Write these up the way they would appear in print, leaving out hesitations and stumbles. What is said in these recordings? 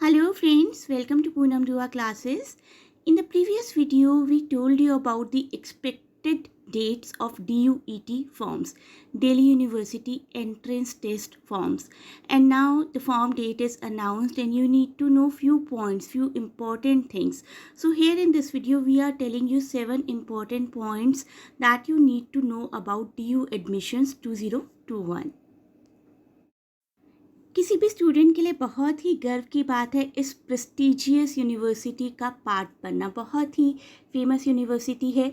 Hello friends, welcome to Poonam Dua classes. In the previous video, we told you about the expected dates of DUET forms, Delhi University Entrance Test forms. And now the form date is announced and you need to know few points, few important things. So here in this video, we are telling you 7 important points that you need to know about DU admissions 2021. किसी भी student के लिए बहुत ही गर्व की बात है इस प्रेस्टिजियस यूनिवर्सिटी का पार्ट बनना। बहुत ही फेमस यूनिवर्सिटी है।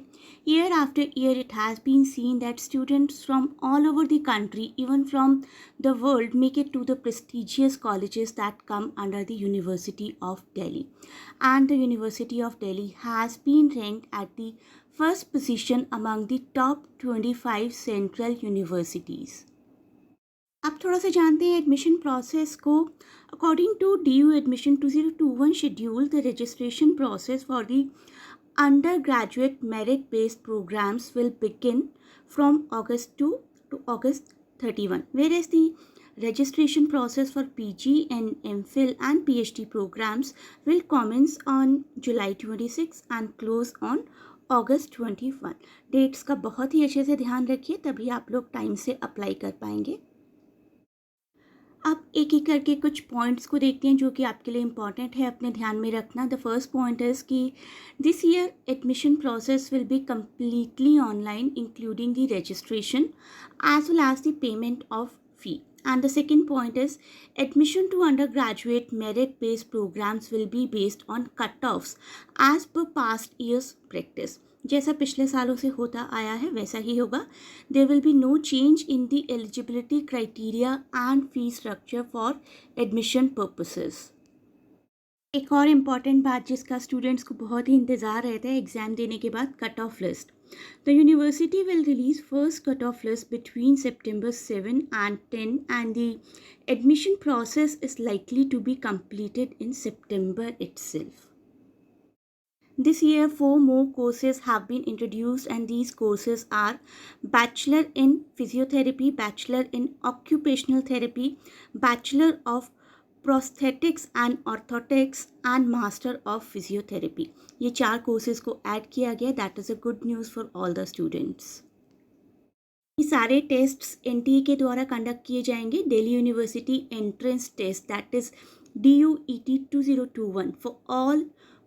Year after year it has been seen that students from all over the country, even from the world, make it to the prestigious colleges that come under the university of Delhi, and the university of Delhi has been ranked at the first position among the top 25 central universities. अब थोड़ा सा जानते हैं admission process को। According to DU admission 2021 schedule, the registration process for the undergraduate merit based programs will begin from August 2 to August 31, whereas the registration process for PG and MPhil and PhD programs will commence on July 26 and close on August 21। Dates का बहुत ही अच्छे से ध्यान रखिए, तभी आप लोग time से अप्लाई कर पाएंगे। अब एक एक करके कुछ पॉइंट्स को देखते हैं जो कि आपके लिए इम्पॉर्टेंट है अपने ध्यान में रखना। द फर्स्ट पॉइंट इज़ कि this year admission process will be completely online including the registration as well as the payment of fee. And the second point is admission to undergraduate merit-based programs will be based on cutoffs as per past years practice. जैसा पिछले सालों से होता आया है वैसा ही होगा। There will be no change in the eligibility criteria and fee structure for admission purposes. एक और इम्पॉर्टेंट बात जिसका स्टूडेंट्स को बहुत ही इंतज़ार रहता है एग्ज़ाम देने के बाद, cut off list. The university will release first cutoff list between September 7 and 10, and the admission process is likely to be completed in September itself. This year, 4 more courses have been introduced, and these courses are Bachelor in Physiotherapy, Bachelor in Occupational Therapy, Bachelor of prosthetics and orthotics and master of physiotherapy. ये 4 courses को add किया गया। That is a good news for all the students. ये सारे tests NTA के द्वारा conduct किए जाएंगे। Delhi university entrance test that is DUET 2021 for ऑल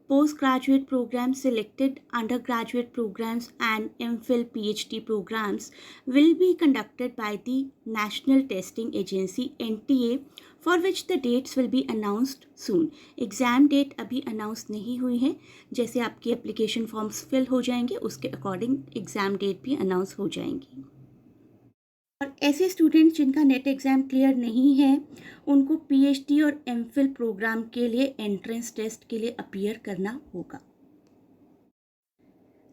postgraduate programs selected, undergraduate programs and MPhil PhD programs will be conducted by the National Testing Agency NTA, for which the dates will be announced soon. Exam date अभी announce नहीं हुई है। जैसे आपकी application forms fill हो जाएंगे उसके according exam date भी अनाउंस हो जाएंगी। और ऐसे स्टूडेंट्स जिनका नेट एग्ज़ाम क्लियर नहीं है उनको PhD और MPhil प्रोग्राम के लिए एंट्रेंस टेस्ट के लिए अपीयर करना होगा।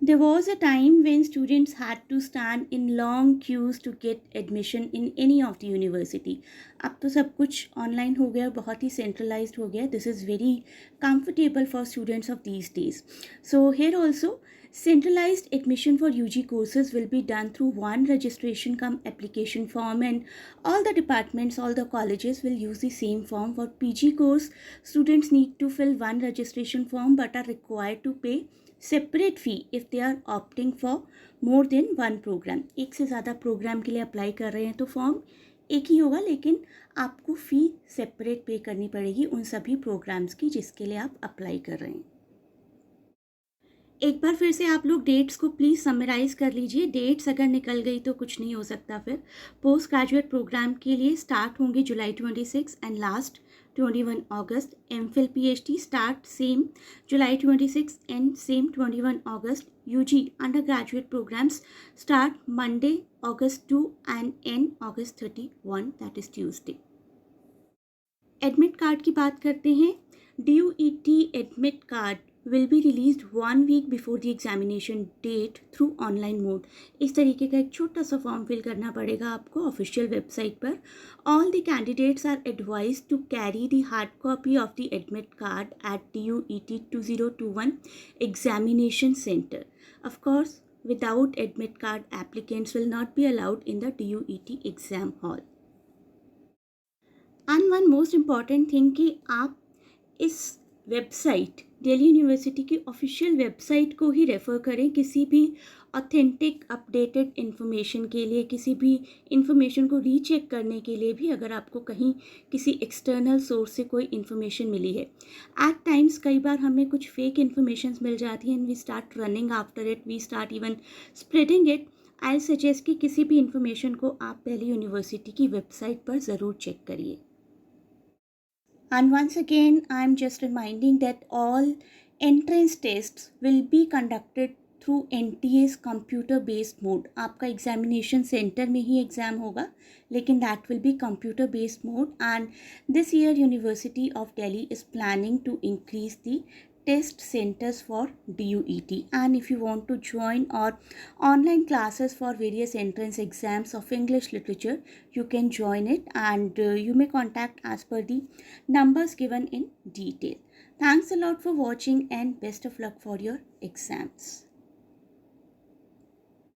There was a time when students had to stand in long queues to get admission in any of the university. अब तो सब कुछ ऑनलाइन हो गया, बहुत ही सेंट्रलाइज्ड हो गया। This is very comfortable for students of these days. So here also centralized admission for UG courses will be done through one registration cum application form, and all the departments, all the colleges will use the same form. For PG course, students need to fill one registration form but are required to pay separate fee if they are opting for more than one program. एक से ज़्यादा programme के लिए apply कर रहे हैं तो form एक ही होगा, लेकिन आपको फ़ी सेपरेट पे करनी पड़ेगी उन सभी प्रोग्राम्स की जिसके लिए आप अप्लाई कर रहे हैं। एक बार फिर से आप लोग डेट्स को प्लीज़ समराइज़ कर लीजिए। डेट्स अगर निकल गई तो कुछ नहीं हो सकता। फिर पोस्ट ग्रेजुएट प्रोग्राम के लिए स्टार्ट होंगे July 26 and last 21 August. MPhil PhD start same July 26 and same 21 August. UG undergraduate programs start Monday August 2 and end August 31, that is Tuesday. Admit card की बात करते हैं। DUET admit card will be released 1 week before the examination date through online mode. इस तरीके का एक छोटा सा फॉर्म फिल करना पड़ेगा आपको ऑफिशियल वेबसाइट पर। All the candidates are advised to carry the hard copy of the admit card at DUET 2021 examination center. Of course, without admit card, applicants will not be allowed in the DUET exam hall. And one most important thing कि आप इस website Delhi university की official website को ही refer करें किसी भी authentic updated information के लिए, किसी भी इन्फॉर्मेशन को रीचेक करने के लिए भी, अगर आपको कहीं किसी एक्सटर्नल सोर्स से कोई इन्फॉर्मेशन मिली है। एट टाइम्स कई बार हमें कुछ फेक इन्फॉर्मेशन मिल जाती है and we start running after it, we start even spreading it. I suggest कि किसी भी इन्फॉर्मेशन को आप पहले यूनिवर्सिटी की वेबसाइट पर ज़रूर चेक करिए। And once again, I'm just reminding that all entrance tests will be conducted through NTA's computer based mode. आपका एग्जामिनेशन सेंटर में ही एग्ज़ाम होगा, लेकिन that will be computer based mode. And this year University of Delhi is planning to increase the test centers for DUET. And if you want to join or online classes for various entrance exams of English literature, you can join it, and you may contact as per the numbers given in detail. Thanks a lot for watching and best of luck for your exams.